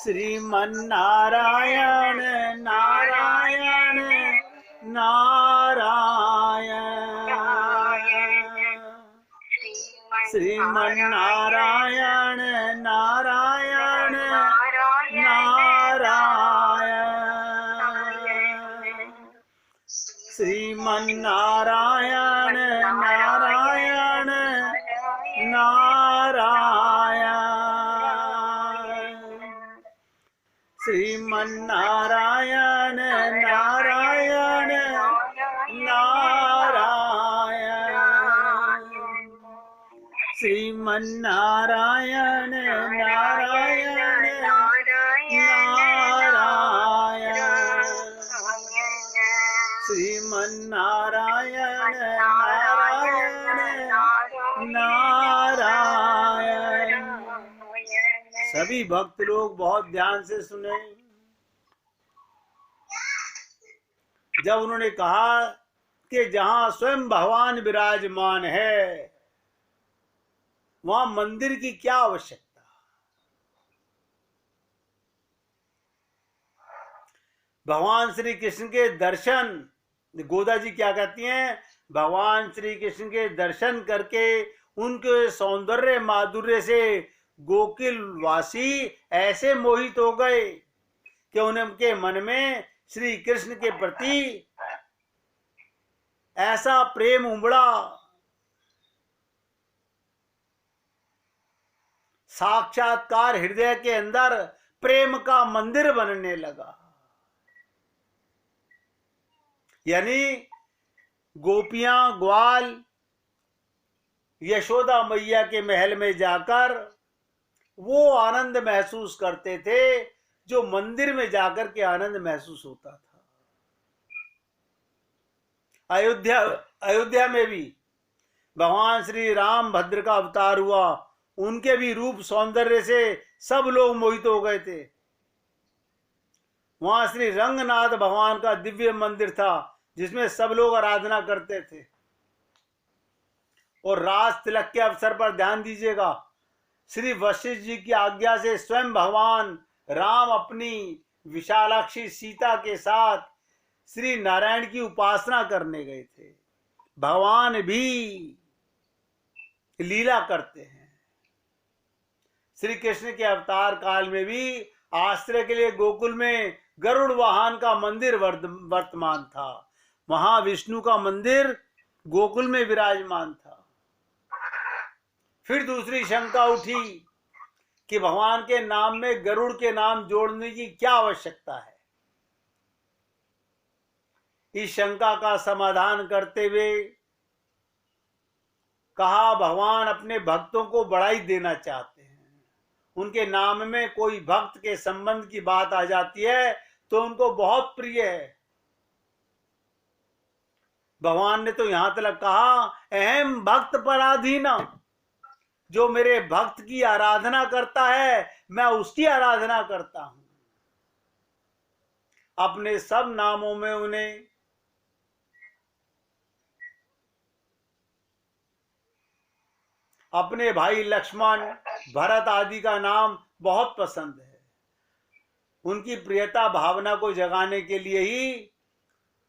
श्रीमन्नारायण नारायण नारायण, श्रीमन्नारायण नारायण नारायण, श्रीमन्नारायण नारायण नारायण, श्रीमन्नारायण नारायण नारायण, श्रीमन्नारायण नारायण नारायण, श्रीमन्नारायण नारायण नारायण। सभी भक्त लोग बहुत ध्यान से सुने। जब उन्होंने कहा कि जहां स्वयं भगवान विराजमान है वहां मंदिर की क्या आवश्यकता। भगवान श्री कृष्ण के दर्शन, गोदा जी क्या कहती हैं, भगवान श्री कृष्ण के दर्शन करके उनके सौंदर्य माधुर्य से गोकुल वासी ऐसे मोहित हो गए कि उनके मन में श्री कृष्ण के प्रति ऐसा प्रेम उमड़ा, साक्षात्कार हृदय के अंदर प्रेम का मंदिर बनने लगा। यानी गोपियां ग्वाल यशोदा मैया के महल में जाकर वो आनंद महसूस करते थे जो मंदिर में जाकर के आनंद महसूस होता था। अयोध्या में भी भगवान श्री राम भद्र का अवतार हुआ, उनके भी रूप सौंदर्य से सब लोग मोहित हो गए थे। वहां श्री रंगनाथ भगवान का दिव्य मंदिर था जिसमें सब लोग आराधना करते थे। और रास तिलक के अवसर पर ध्यान दीजिएगा, श्री वशिष्ठ जी की आज्ञा से स्वयं भगवान राम अपनी विशालाक्षी सीता के साथ श्री नारायण की उपासना करने गए थे। भगवान भी लीला करते हैं। श्री कृष्ण के अवतार काल में भी आश्रय के लिए गोकुल में गरुड़ वाहन का मंदिर वर्तमान था। महाविष्णु का मंदिर गोकुल में विराजमान था। फिर दूसरी शंका उठी कि भगवान के नाम में गरुड़ के नाम जोड़ने की क्या आवश्यकता है। इस शंका का समाधान करते हुए कहा, भगवान अपने भक्तों को बढ़ाई देना चाहते हैं। उनके नाम में कोई भक्त के संबंध की बात आ जाती है तो उनको बहुत प्रिय है। भगवान ने तो यहां तक कहा, अहम भक्त पराधीना, जो मेरे भक्त की आराधना करता है मैं उसकी आराधना करता हूं। अपने सब नामों में उन्हें अपने भाई लक्ष्मण, भरत आदि का नाम बहुत पसंद है। उनकी प्रियता भावना को जगाने के लिए ही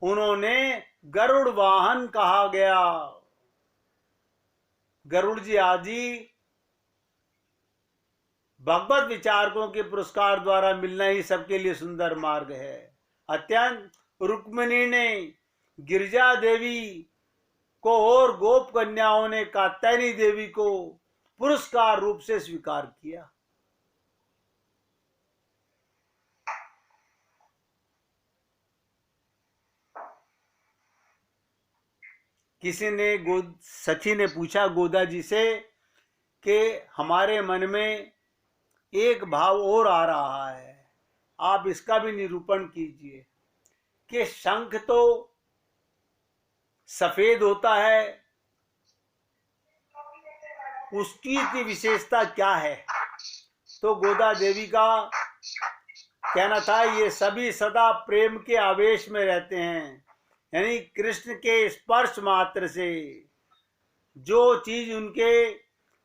उन्होंने गरुड़ वाहन कहा गया। गरुड़ जी आदि भगवत विचारकों के पुरस्कार द्वारा मिलना ही सबके लिए सुंदर मार्ग है। अत्यंत रुक्मिणी ने गिरिजा देवी को और गोप कन्याओं ने कात्यायनी देवी को पुरस्कार रूप से स्वीकार किया। किसी ने सखी ने पूछा गोदा जी से कि हमारे मन में एक भाव और आ रहा है, आप इसका भी निरूपण कीजिए कि शंख तो सफेद होता है, उसकी विशेषता क्या है। तो गोदा देवी का कहना था, ये सभी सदा प्रेम के आवेश में रहते हैं। यानी कृष्ण के स्पर्श मात्र से जो चीज उनके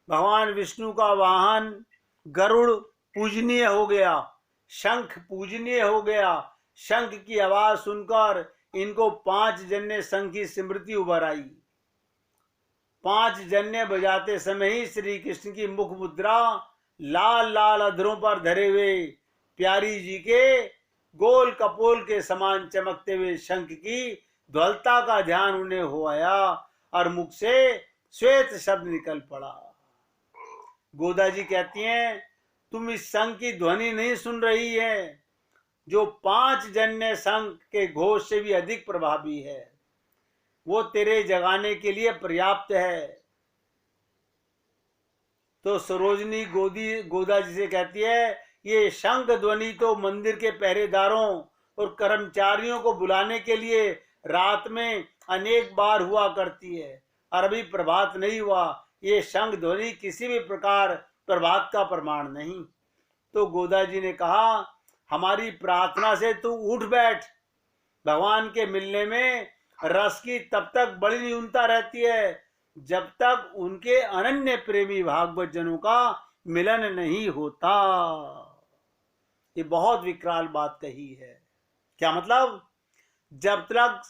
भगवान विष्णु का वाहन गरुड़ पूजनीय हो गया, शंख पूजनीय हो गया। शंख की आवाज सुनकर इनको 5 जन्य शंख की स्मृति उभर आई। 5 जन्य बजाते समय ही श्री कृष्ण की मुख मुद्रा लाल लाल अधरों पर धरे हुए प्यारी जी के गोल कपोल के समान चमकते हुए शंख की ध्वलता का ध्यान उन्हें हो आया और मुख से श्वेत शब्द निकल पड़ा। गोदा जी कहती हैं, तुम इस शंख की ध्वनि नहीं सुन रही है जो 5 जन्य शंख के घोष से भी अधिक प्रभावी है। वो तेरे जगाने के लिए पर्याप्त है। तो सरोजनी गोदा जी से कहती है, ये शंख ध्वनि तो मंदिर के पहरेदारों और कर्मचारियों को बुलाने के लिए रात में अनेक बार हुआ करती है, और अभी प्रभात नहीं हुआ। ये शंख ध्वनि किसी भी प्रकार प्रभात का प्रमाण नहीं। तो गोदा जी ने कहा, हमारी प्रार्थना से तू उठ बैठ। भगवान के मिलने में रस की तब तक बड़ी न्यूनता रहती है जब तक उनके अनन्य प्रेमी भागवत जनों का मिलन नहीं होता। ये बहुत विकराल बात कही है। क्या मतलब? जब तक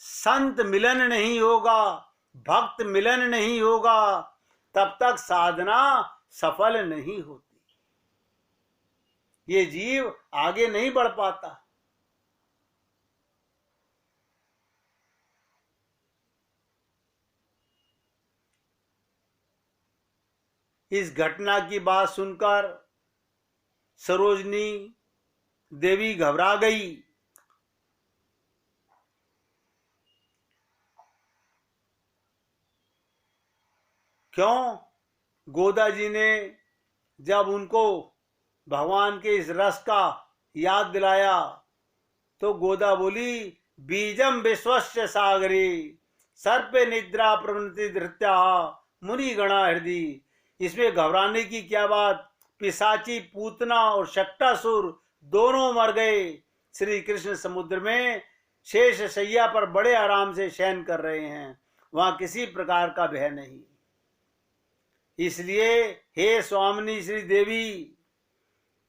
संत मिलन नहीं होगा, भक्त मिलन नहीं होगा, तब तक साधना सफल नहीं होती। ये जीव आगे नहीं बढ़ पाता। इस घटना की बात सुनकर सरोजनी देवी घबरा गई। क्यों? गोदा जी ने जब उनको भगवान के इस रस का याद दिलाया तो गोदा बोली, बीजम विश्वस्य सागरे सर्पे निद्रा प्रवृत्ति धृत्या मुनि गणा हृदय। इसमें घबराने की क्या बात? पिशाची पूतना और शक्टासुर दोनों मर गए। श्री कृष्ण समुद्र में शेष शैया पर बड़े आराम से शयन कर रहे हैं। वहां किसी प्रकार का भय नहीं। इसलिए हे स्वामिनी श्री देवी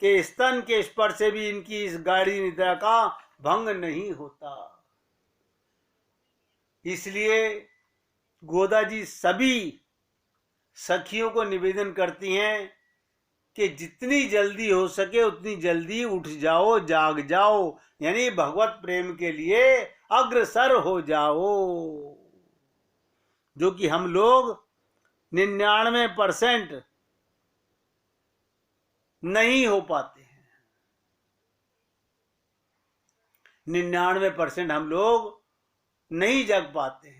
के स्तन के स्पर्श से भी इनकी इस गाढ़ी निद्रा का भंग नहीं होता। इसलिए गोदा जी सभी सखियों को निवेदन करती हैं कि जितनी जल्दी हो सके उतनी जल्दी उठ जाओ, जाग जाओ, यानी भगवत प्रेम के लिए अग्रसर हो जाओ, जो कि हम लोग 99% नहीं हो पाते हैं। 99% हम लोग नहीं जग पाते हैं।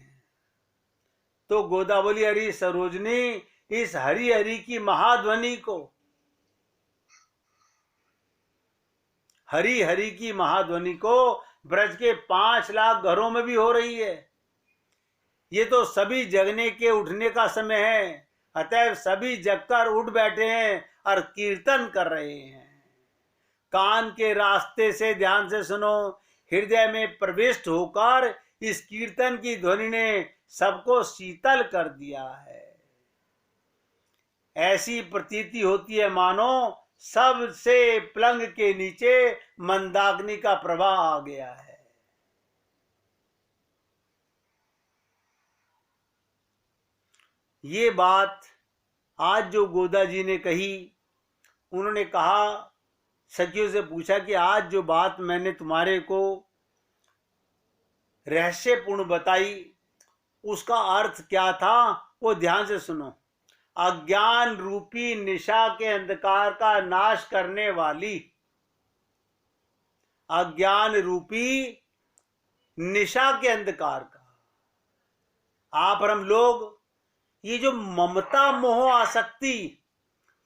तो गोदा बोली, अरे सरोजनी, इस हरि हरि की महाध्वनि को, हरि हरि की महाध्वनि को ब्रज के 5 लाख घरों में भी हो रही है। ये तो सभी जगने के उठने का समय है। अतएव सभी जगकर उठ बैठे हैं और कीर्तन कर रहे हैं। कान के रास्ते से ध्यान से सुनो। हृदय में प्रविष्ट होकर इस कीर्तन की ध्वनि ने सबको शीतल कर दिया है। ऐसी प्रतीति होती है मानो सबसे पलंग के नीचे मंदाग्नि का प्रवाह आ गया है। ये बात आज जो गोदा जी ने कही, उन्होंने कहा, सखियों से पूछा कि आज जो बात मैंने तुम्हारे को रहस्यपूर्ण बताई उसका अर्थ क्या था, वो ध्यान से सुनो। अज्ञान रूपी निशा के अंधकार का नाश करने वाली, अज्ञान रूपी निशा के अंधकार का, आप और हम लोग ये जो ममता मोह आसक्ति,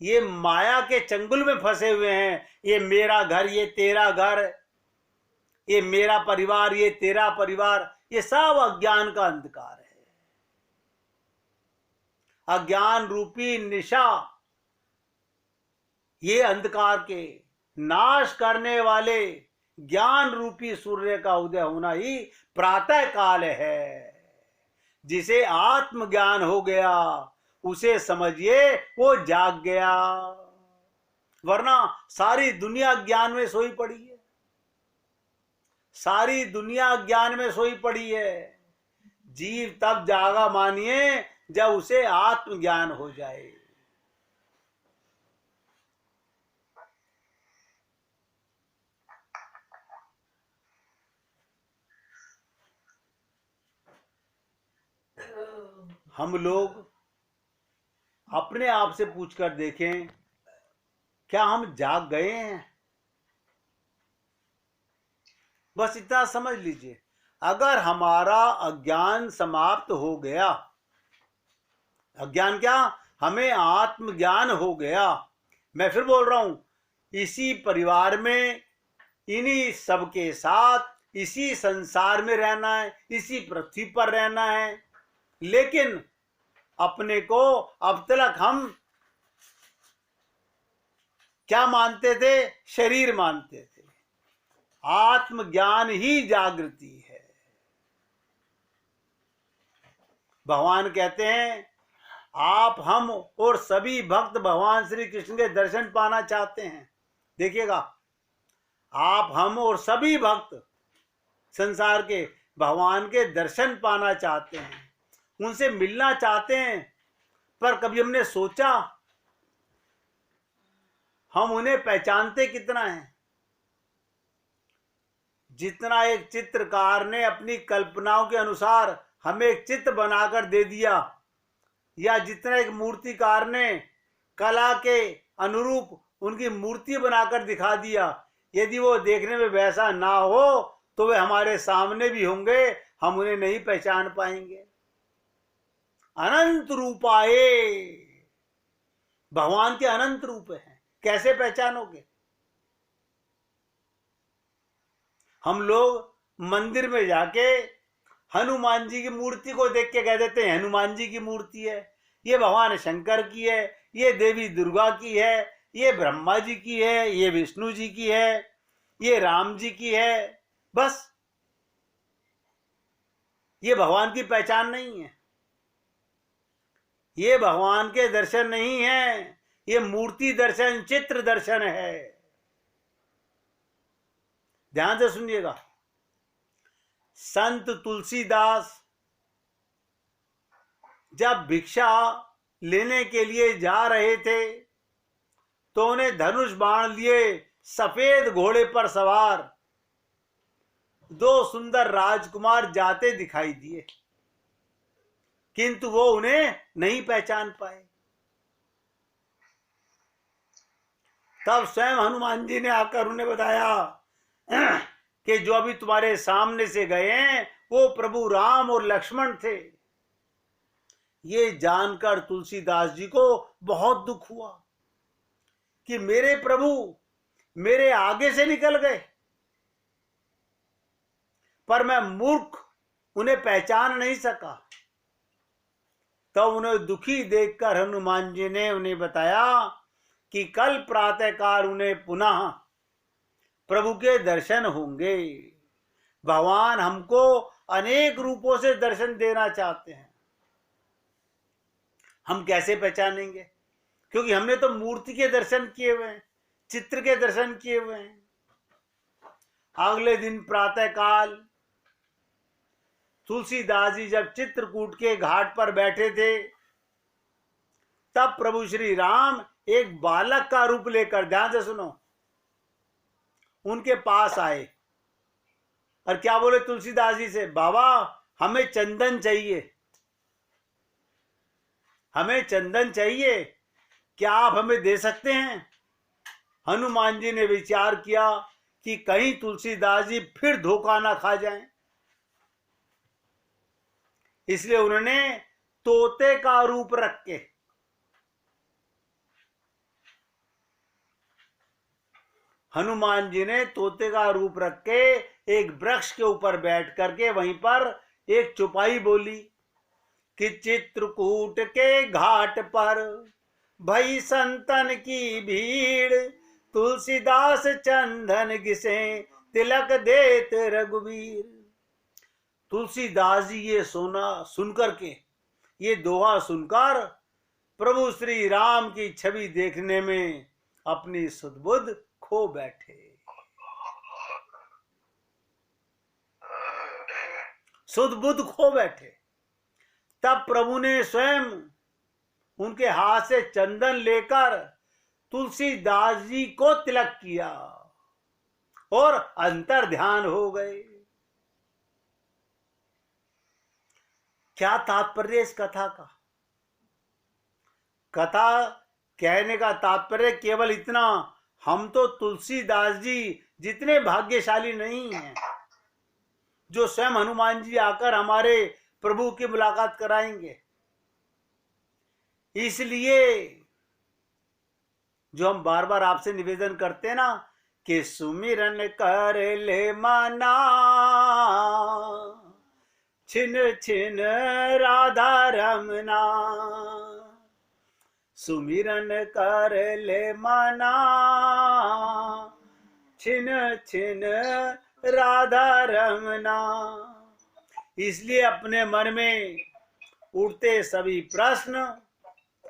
ये माया के चंगुल में फंसे हुए हैं। ये मेरा घर, ये तेरा घर, ये मेरा परिवार, ये तेरा परिवार, ये सब अज्ञान का अंधकार है। अज्ञान रूपी निशा, ये अंधकार के नाश करने वाले ज्ञान रूपी सूर्य का उदय होना ही प्रातः काल है। जिसे आत्मज्ञान हो गया उसे समझिए वो जाग गया। वरना सारी दुनिया ज्ञान में सोई पड़ी है, सारी दुनिया ज्ञान में सोई पड़ी है। जीव तब जागा मानिए जब उसे आत्मज्ञान हो जाए। हम लोग अपने आप से पूछकर देखें, क्या हम जाग गए हैं? बस इतना समझ लीजिए, अगर हमारा अज्ञान समाप्त हो गया, अज्ञान क्या, हमें आत्मज्ञान हो गया। मैं फिर बोल रहा हूं, इसी परिवार में इन्हीं सबके साथ इसी संसार में रहना है, इसी पृथ्वी पर रहना है, लेकिन अपने को अब तक हम क्या मानते थे? शरीर मानते थे। आत्मज्ञान ही जागृति है। भगवान कहते हैं, आप, हम और सभी भक्त भगवान श्री कृष्ण के दर्शन पाना चाहते हैं। देखिएगा, आप, हम और सभी भक्त संसार के भगवान के दर्शन पाना चाहते हैं, उनसे मिलना चाहते हैं। पर कभी हमने सोचा हम उन्हें पहचानते कितना है? जितना एक चित्रकार ने अपनी कल्पनाओं के अनुसार हमें एक चित्र बनाकर दे दिया, या जितना एक मूर्तिकार ने कला के अनुरूप उनकी मूर्ति बनाकर दिखा दिया, यदि वो देखने में वैसा ना हो तो वे हमारे सामने भी होंगे, हम उन्हें नहीं पहचान पाएंगे। अनंत रूपाए, भगवान के अनंत रूप हैं, कैसे पहचानोगे? हम लोग मंदिर में जाके हनुमान जी की मूर्ति को देख के कह देते हैं हनुमान जी की मूर्ति है, ये भगवान शंकर की है, ये देवी दुर्गा की है, ये ब्रह्मा जी की है, ये विष्णु जी की है, ये राम जी की है। बस ये भगवान की पहचान नहीं है, ये भगवान के दर्शन नहीं है, ये मूर्ति दर्शन, चित्र दर्शन है। ध्यान से सुनिएगा, संत तुलसीदास जब भिक्षा लेने के लिए जा रहे थे तो उन्हें धनुष बाण लिए सफेद घोड़े पर सवार दो सुंदर राजकुमार जाते दिखाई दिए, किंतु वो उन्हें नहीं पहचान पाए। तब स्वयं हनुमान जी ने आकर उन्हें बताया कि जो अभी तुम्हारे सामने से गए हैं वो प्रभु राम और लक्ष्मण थे। ये जानकर तुलसीदास जी को बहुत दुख हुआ कि मेरे प्रभु मेरे आगे से निकल गए, पर मैं मूर्ख उन्हें पहचान नहीं सका। तब उन्हें दुखी देखकर हनुमान जी ने उन्हें बताया कि कल प्रातःकाल उन्हें पुनः प्रभु के दर्शन होंगे। भगवान हमको अनेक रूपों से दर्शन देना चाहते हैं, हम कैसे पहचानेंगे? क्योंकि हमने तो मूर्ति के दर्शन किए हुए हैं, चित्र के दर्शन किए हुए हैं। अगले दिन प्रातःकाल तुलसीदास जी जब चित्रकूट के घाट पर बैठे थे, तब प्रभु श्री राम एक बालक का रूप लेकर, ध्यान से सुनो, उनके पास आए और क्या बोले तुलसीदास जी से? बाबा हमें चंदन चाहिए, हमें चंदन चाहिए, क्या आप हमें दे सकते हैं? हनुमान जी ने विचार किया कि कहीं तुलसीदास जी फिर धोखा ना खा जाएं, इसलिए उन्होंने तोते का रूप रख के हनुमान जी ने तोते का रूप रख के एक वृक्ष के ऊपर बैठ करके वहीं पर एक चौपाई बोली कि चित्रकूट के घाट पर भई संतन की भीड़, तुलसीदास चंदन घिसे तिलक देत रघुवीर। तुलसीदास जी ये सुनकर के, ये दोहा सुनकर प्रभु श्री राम की छवि देखने में अपनी सुध-बुध खो बैठे। सुध-बुध खो बैठे। तब प्रभु ने स्वयं उनके हाथ से चंदन लेकर तुलसीदास जी को तिलक किया और अंतर ध्यान हो गए। क्या तात्पर्य इस कथा का? कथा कहने का तात्पर्य केवल इतना, हम तो तुलसीदास जी जितने भाग्यशाली नहीं हैं जो स्वयं हनुमान जी आकर हमारे प्रभु की मुलाकात कराएंगे। इसलिए जो हम बार बार आपसे निवेदन करते हैं ना कि सुमिरन कर ले मना, छिन छिन राधा रमना, सुमिरन कर ले मना, छिन छिन राधा रमना। इसलिए अपने मन में उठते सभी प्रश्न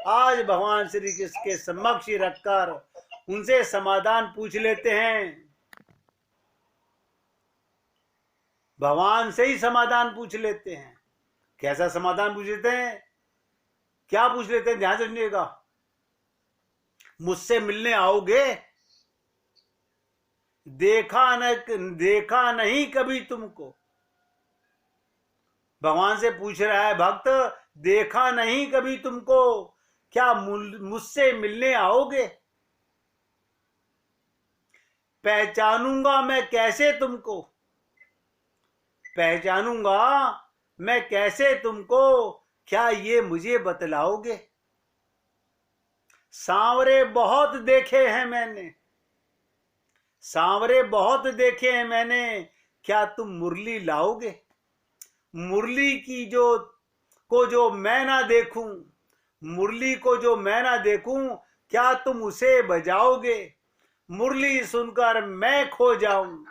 आज भगवान श्री कृष्ण के समक्ष रखकर उनसे समाधान पूछ लेते हैं। भगवान से ही समाधान पूछ लेते हैं। कैसा समाधान पूछ लेते हैं? क्या पूछ लेते हैं? ध्यान से सुनिएगा। मुझसे मिलने आओगे? देखा नहीं कभी तुमको। भगवान से पूछ रहा है भक्त, देखा नहीं कभी तुमको, क्या मुझसे मिलने आओगे? पहचानूंगा मैं कैसे तुमको, पहचानूंगा मैं कैसे तुमको, क्या ये मुझे बतलाओगे? सांवरे बहुत देखे हैं मैंने, सांवरे बहुत देखे हैं मैंने, क्या तुम मुरली लाओगे? मुरली की जो मैं ना देखूं, मुरली को जो मैं ना देखूं, क्या तुम उसे बजाओगे? मुरली सुनकर मैं खो जाऊं,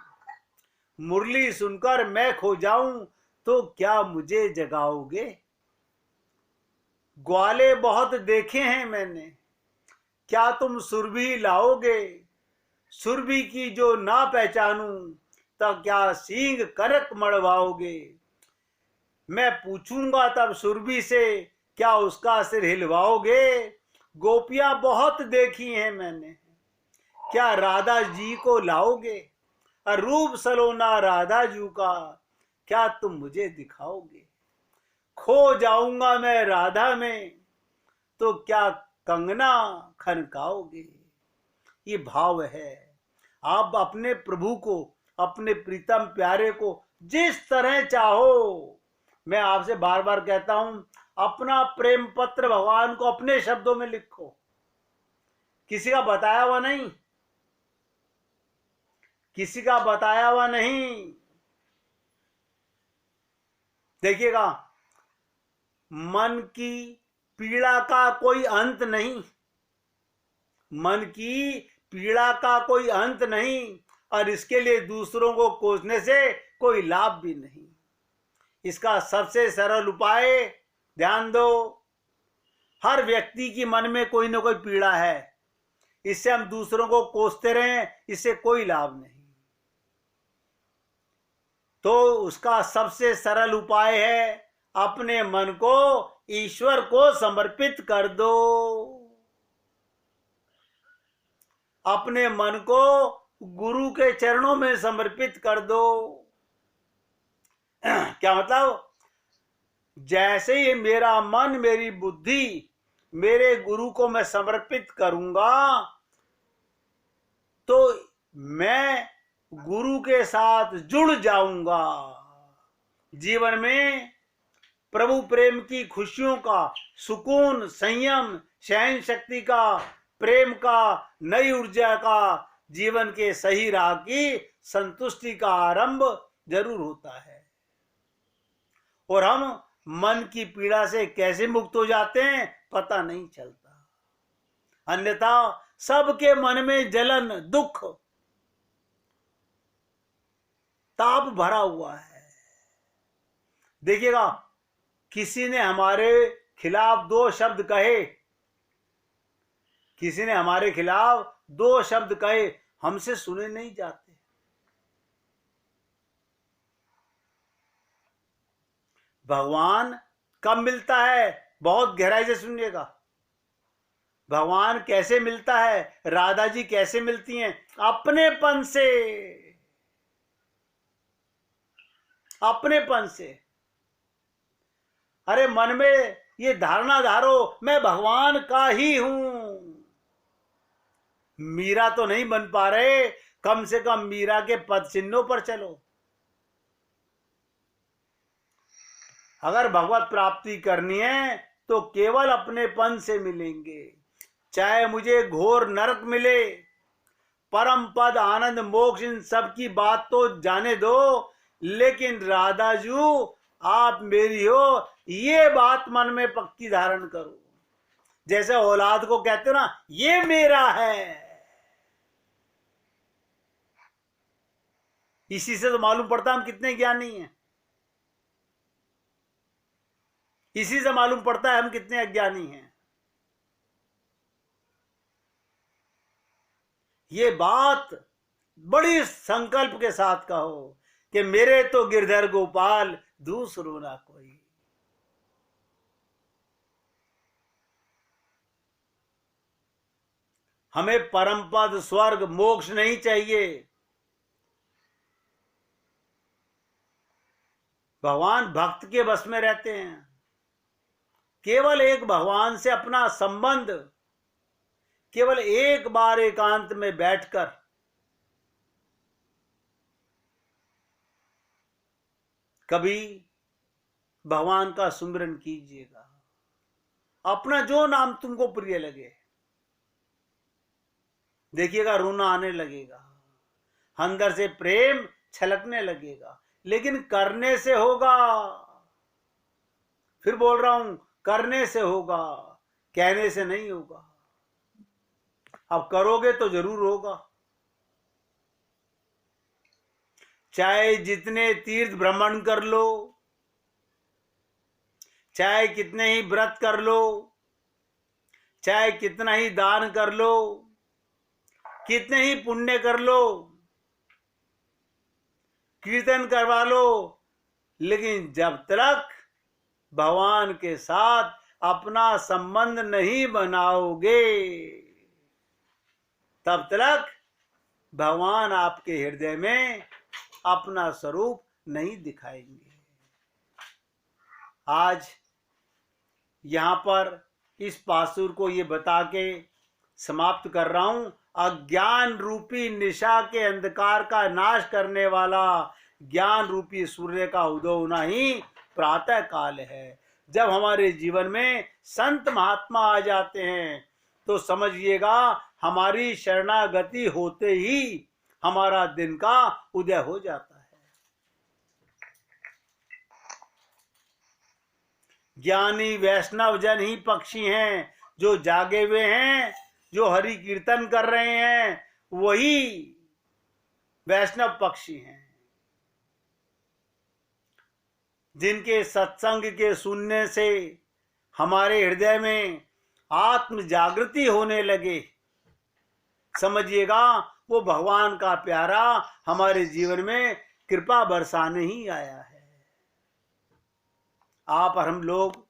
मुरली सुनकर मैं खो जाऊं, तो क्या मुझे जगाओगे? ग्वाले बहुत देखे हैं मैंने, क्या तुम सुरभि लाओगे? सुरभि की जो ना पहचानूं, तब क्या सींग करक मड़वाओगे? मैं पूछूंगा तब सुरभि से, क्या उसका सिर हिलवाओगे? गोपियां बहुत देखी हैं मैंने, क्या राधा जी को लाओगे? और रूप सलोना राधा जी का, क्या तुम मुझे दिखाओगे? खो जाऊंगा मैं राधा में, तो क्या कंगना खनकाओगे? ये भाव है। आप अपने प्रभु को, अपने प्रीतम प्यारे को जिस तरह चाहो, मैं आपसे बार बार कहता हूं, अपना प्रेम पत्र भगवान को अपने शब्दों में लिखो, किसी का बताया हुआ नहीं, किसी का बताया हुआ नहीं। देखिएगा, मन की पीड़ा का कोई अंत नहीं, मन की पीड़ा का कोई अंत नहीं, और इसके लिए दूसरों को कोसने से कोई लाभ भी नहीं। इसका सबसे सरल उपाय, ध्यान दो, हर व्यक्ति की मन में कोई ना कोई पीड़ा है, इससे हम दूसरों को कोसते रहें, इससे कोई लाभ नहीं। तो उसका सबसे सरल उपाय है, अपने मन को ईश्वर को समर्पित कर दो, अपने मन को गुरु के चरणों में समर्पित कर दो। क्या मतलब? जैसे ही मेरा मन, मेरी बुद्धि मेरे गुरु को मैं समर्पित करूंगा, तो मैं गुरु के साथ जुड़ जाऊंगा। जीवन में प्रभु प्रेम की खुशियों का, सुकून, संयम, सहन शक्ति का, प्रेम का, नई ऊर्जा का, जीवन के सही राह की संतुष्टि का आरंभ जरूर होता है। और हम मन की पीड़ा से कैसे मुक्त हो जाते हैं पता नहीं चलता, अन्यथा सबके मन में जलन, दुख, ताप भरा हुआ है। देखिएगा, किसी ने हमारे खिलाफ दो शब्द कहे, किसी ने हमारे खिलाफ दो शब्द कहे, हमसे सुने नहीं जाते। भगवान कब मिलता है? बहुत गहराई से सुनिएगा। भगवान कैसे मिलता है? राधा जी कैसे मिलती हैं? अपनेपन से, अपनेपन से। अरे मन में ये धारणा धारो, मैं भगवान का ही हूं। मीरा तो नहीं बन पा रहे, कम से कम मीरा के पद चिन्हों पर चलो। अगर भगवत प्राप्ति करनी है तो केवल अपनेपन से मिलेंगे। चाहे मुझे घोर नरक मिले, परम पद, आनंद, मोक्ष, इन सब की बात तो जाने दो, लेकिन राधा जी आप मेरी हो, ये बात मन में पक्की धारण करो। जैसे औलाद को कहते हो ना, ये मेरा है। इसी से तो मालूम पड़ता हम कितने ज्ञानी हैं। इसी से मालूम पड़ता है हम कितने अज्ञानी हैं। ये बात बड़ी संकल्प के साथ कहो कि मेरे तो गिरधर गोपाल, दूसरो ना कोई। हमें परम पद, स्वर्ग, मोक्ष नहीं चाहिए। भगवान भक्त के बस में रहते हैं। केवल एक भगवान से अपना संबंध, केवल एक बार एकांत में बैठकर कभी भगवान का सुमिरन कीजिएगा। अपना जो नाम तुमको प्रिय लगे, देखिएगा रोना आने लगेगा, अंदर से प्रेम छलकने लगेगा। लेकिन करने से होगा। फिर बोल रहा हूं, करने से होगा, कहने से नहीं होगा। अब करोगे तो जरूर होगा। चाहे जितने तीर्थ भ्रमण कर लो, चाहे कितने ही व्रत कर लो, चाहे कितना ही दान कर लो, कितने ही पुण्य कर लो, कीर्तन करवा लो, लेकिन जब तक भगवान के साथ अपना संबंध नहीं बनाओगे, तब तक भगवान आपके हृदय में अपना स्वरूप नहीं दिखाएंगे। आज यहां पर इस पासुर को ये बता के समाप्त कर रहा हूं। अज्ञान रूपी निशा के अंधकार का नाश करने वाला ज्ञान रूपी सूर्य का उदय होना ही प्रातः काल है। जब हमारे जीवन में संत महात्मा आ जाते हैं तो समझिएगा हमारी शरणागति होते ही हमारा दिन का उदय हो जाता है। ज्ञानी वैष्णव जन ही पक्षी हैं, जो जागे हुए हैं, जो हरि कीर्तन कर रहे हैं, वही वैष्णव पक्षी हैं। जिनके सत्संग के सुनने से हमारे हृदय में आत्म जागृति होने लगे, समझिएगा वो भगवान का प्यारा हमारे जीवन में कृपा बरसाने ही आया है। आप और हम लोग